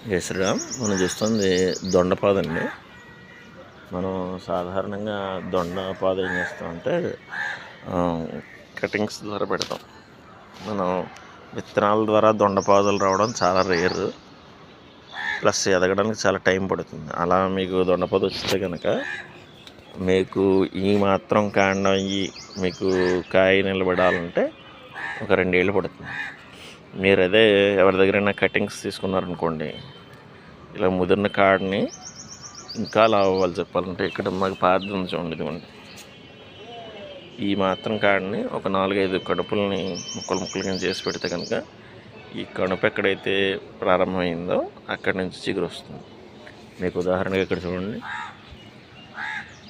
జై శ్రీరామ్. మనం చూస్తుంది దొండపాదండి. మనం సాధారణంగా దొండపాదు ఏం చేస్తామంటే కటింగ్స్ ద్వారా పెడతాం. మనం విత్తనాల ద్వారా దొండపాదులు రావడం చాలా రేర్, ప్లస్ ఎదగడానికి చాలా టైం పడుతుంది. అలా మీకు దొండపాదు వస్తే కనుక మీకు ఈ మాత్రం కాండం అయ్యి మీకు కాయ నిలబడాలంటే ఒక 2 ఏళ్ళు పడుతుంది. మీరు అదే ఎవరి దగ్గరైనా కటింగ్స్ తీసుకున్నారనుకోండి, ఇలా ముదిరిన కాడని ఇంకా లావు అవ్వాలి. చెప్పాలంటే ఇక్కడ మాకు పాత ఉంది చూడండి, ఇదిగోండి, ఈ మాత్రం కాడని ఒక 4-5 కడుపులని ముక్కలు కింద చేసి పెడితే కనుక ఈ కడుపు ఎక్కడైతే ప్రారంభమైందో అక్కడి నుంచి చిగురు వస్తుంది. మీకు ఉదాహరణగా ఇక్కడ చూడండి,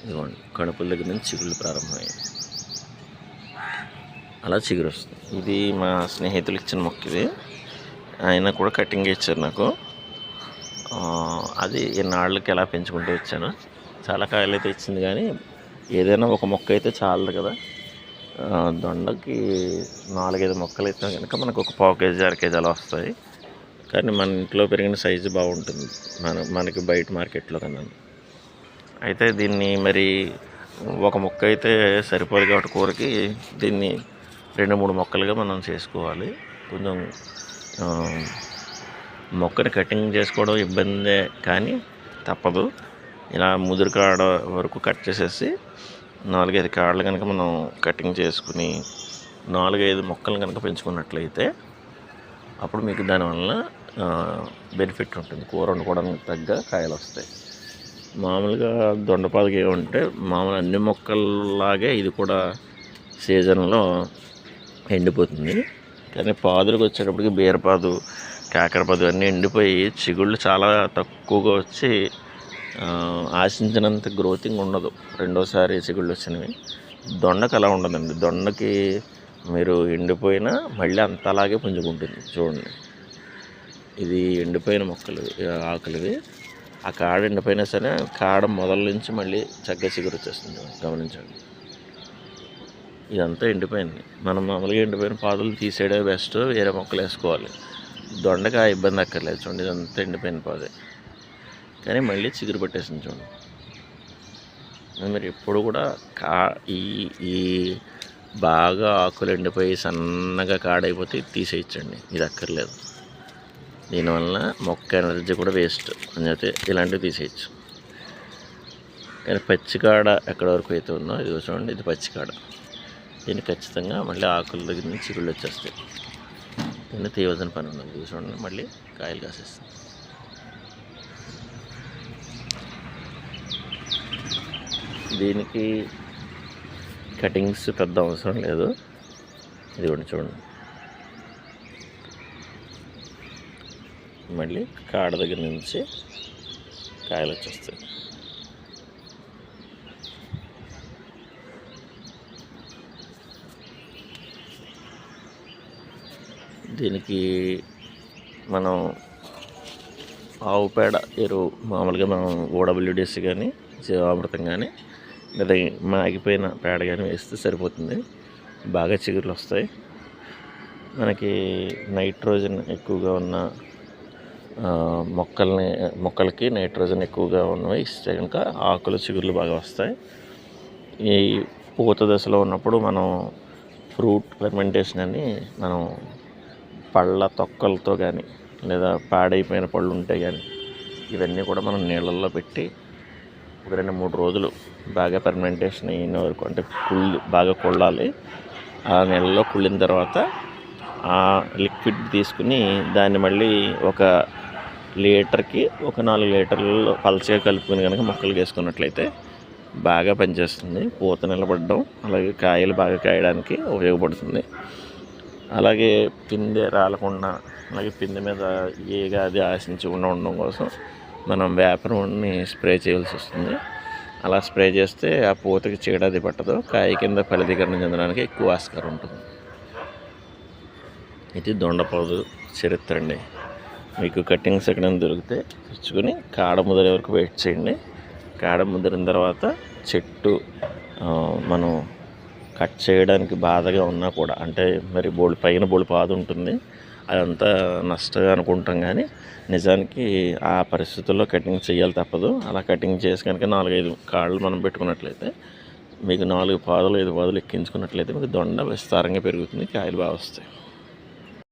ఇదిగోండి, కడుపుల దగ్గర నుంచి చిగుళ్ళు ప్రారంభమైంది, అలా చిగురు వస్తుంది. ఇది మా స్నేహితులు ఇచ్చిన మొక్క. ఇది ఆయన కూడా కటింగ్ ఇచ్చారు నాకు. అది ఎన్నాళ్ళకి ఎలా పెంచుకుంటూ వచ్చాను. చాలా కాయలు అయితే ఇచ్చింది, కానీ ఏదైనా ఒక మొక్క అయితే చాలదు కదా. దొండకి 4-5 మొక్కలు అయితే కనుక మనకు ఒక 1/4 కేజీ 1/2 కేజీ అలా వస్తాయి. కానీ మన ఇంట్లో పెరిగిన సైజు బాగుంటుంది మనకి బయట మార్కెట్లో కన్నా. అయితే దీన్ని మరి ఒక మొక్క అయితే సరిపోదు కాబట్టి కూరకి దీన్ని 2-3 మొక్కలుగా మనం చేసుకోవాలి. కొంచెం మొక్కని కటింగ్ చేసుకోవడం ఇబ్బందే, కానీ తప్పదు. ఇలా ముదురు కాడ వరకు కట్ చేసేసి 4-5 కాడలు కనుక మనం కటింగ్ చేసుకుని 4-5 మొక్కలు కనుక పెంచుకున్నట్లయితే అప్పుడు మీకు దానివల్ల బెనిఫిట్ ఉంటుంది. కూర వండుకోవడానికి తగ్గ కాయలు వస్తాయి. మామూలుగా దొండపాదుకి ఏమంటే మామూలు అన్ని మొక్కల్లాగే ఇది కూడా సీజన్లో ఎండిపోతుంది. కానీ పాదులకు వచ్చేటప్పటికి బీరపాదు, కాకరపాదు అన్నీ ఎండిపోయి చిగుళ్ళు చాలా తక్కువగా వచ్చి ఆశించినంత గ్రోతింగ్ ఉండదు. రెండోసారి చిగుళ్ళు వచ్చినవి. దొండకి అలా ఉండదండి. దొండకి మీరు ఎండిపోయినా మళ్ళీ అంతలాగే పుంజుకుంటుంది. చూడండి, ఇది ఎండిపోయిన మొక్కలు ఆకులవి. ఆ కాడ ఎండిపోయినా సరే కాడ మొదల నుంచి మళ్ళీ చక్కగా చిగురు వచ్చేస్తుంది. గమనించండి, ఇదంతా ఎండిపోయింది. మనం మామూలుగా ఎండిపోయిన పాదులు తీసేయడే బెస్ట్, వేరే మొక్కలు వేసుకోవాలి. దొండకి ఆ ఇబ్బంది అక్కర్లేదు. చూడండి, ఇదంతా ఎండిపోయిన పాదే, కానీ మళ్ళీ చిగురు పట్టేసింది. చూడండి, మీరు ఎప్పుడు కూడా ఈ బాగా ఆకులు ఎండిపోయి సన్నగా కాడైపోతే తీసేయచ్చండి, ఇది అక్కర్లేదు. దీనివల్ల మొక్క ఎనర్జీ కూడా వేస్ట్ అని చెప్పి ఇలాంటివి తీసేయచ్చు. కానీ పచ్చికాడ ఎక్కడి వరకు అయితే ఉందో ఇది చూడండి, ఇది పచ్చికాడ. దీన్ని ఖచ్చితంగా మళ్ళీ ఆకుల దగ్గర నుంచి చిగుళ్ళు వచ్చేస్తాయి. దీన్ని తీయవలసిన పని ఉన్నది. చూడండి, మళ్ళీ కాయలు కాసేస్తాయి. దీనికి కటింగ్స్ పెద్ద అవసరం లేదు. ఇదిగోండి, చూడండి, మళ్ళీ కాడ దగ్గర నుంచి కాయలు వచ్చేస్తాయి. దీనికి మనం ఆవు పేడ ఎరువు మామూలుగా మనం ఓడబ్ల్యూడిసి కానీ జీవామృతం కానీ లేదా మాగిపోయిన పేడ కానీ వేస్తే సరిపోతుంది. బాగా చిగురులు వస్తాయి. మనకి నైట్రోజన్ ఎక్కువగా ఉన్న మొక్కలకి నైట్రోజన్ ఎక్కువగా ఉన్నవి ఇస్తే కనుక ఆకులు చిగుర్లు బాగా వస్తాయి. ఈ పూత దశలో ఉన్నప్పుడు మనం ఫ్రూట్ ఫెర్మెంటేషన్ అని మనం పళ్ళ తొక్కలతో కానీ లేదా పాడైపోయిన పళ్ళు ఉంటే కానీ ఇవన్నీ కూడా మనం నీళ్ళల్లో పెట్టి ఒక 2-3 రోజులు బాగా ఫెర్మెంటేషన్ అయిన వరకు, అంటే బాగా కొళ్ళాలి. ఆ నీళ్ళలో కుళ్ళిన తర్వాత ఆ లిక్విడ్ తీసుకుని దాన్ని మళ్ళీ ఒక లీటర్కి ఒక 4 లీటర్లలో పలచగా కలుపుకొని కనుక మొక్కలు వేసుకున్నట్లయితే బాగా పనిచేస్తుంది. పూత నిలబడడం, అలాగే కాయలు బాగా కాయడానికి ఉపయోగపడుతుంది. అలాగే పిందె రాలకుండా, అలాగే పిందె మీద ఏగా అది ఆశించకుండా ఉండడం కోసం మనం వేప నూనెని స్ప్రే చేయాల్సి వస్తుంది. అలా స్ప్రే చేస్తే ఆ పూతకి చీడది పట్టదు, కాయ కింద ఫలదీకరణ చెందడానికి ఎక్కువ ఆస్కారం ఉంటుంది. ఇది దొండపాదు చరిత్ర అండి. మీకు కటింగ్స్ ఎక్కడైనా దొరికితే తెచ్చుకొని కాడ ముదిరే వరకు వెయిట్ చేయండి. కాడ ముదిరిన తర్వాత చెట్టు మనం కట్ చేయడానికి బాధగా ఉన్నా కూడా, అంటే మరి పైన పాదు ఉంటుంది, అదంతా నష్టమే అనుకుంటాం, కానీ నిజానికి ఆ పరిస్థితుల్లో కటింగ్ చేయాలి తప్పదు. అలా కటింగ్ చేసి కనుక 4-5 కాళ్ళు మనం పెట్టుకున్నట్లయితే మీకు 4 పాదులు 5 పాదులు ఎక్కించుకున్నట్లయితే మీకు దొండ విస్తారంగా పెరుగుతుంది, కాయలు బాగా వస్తాయి.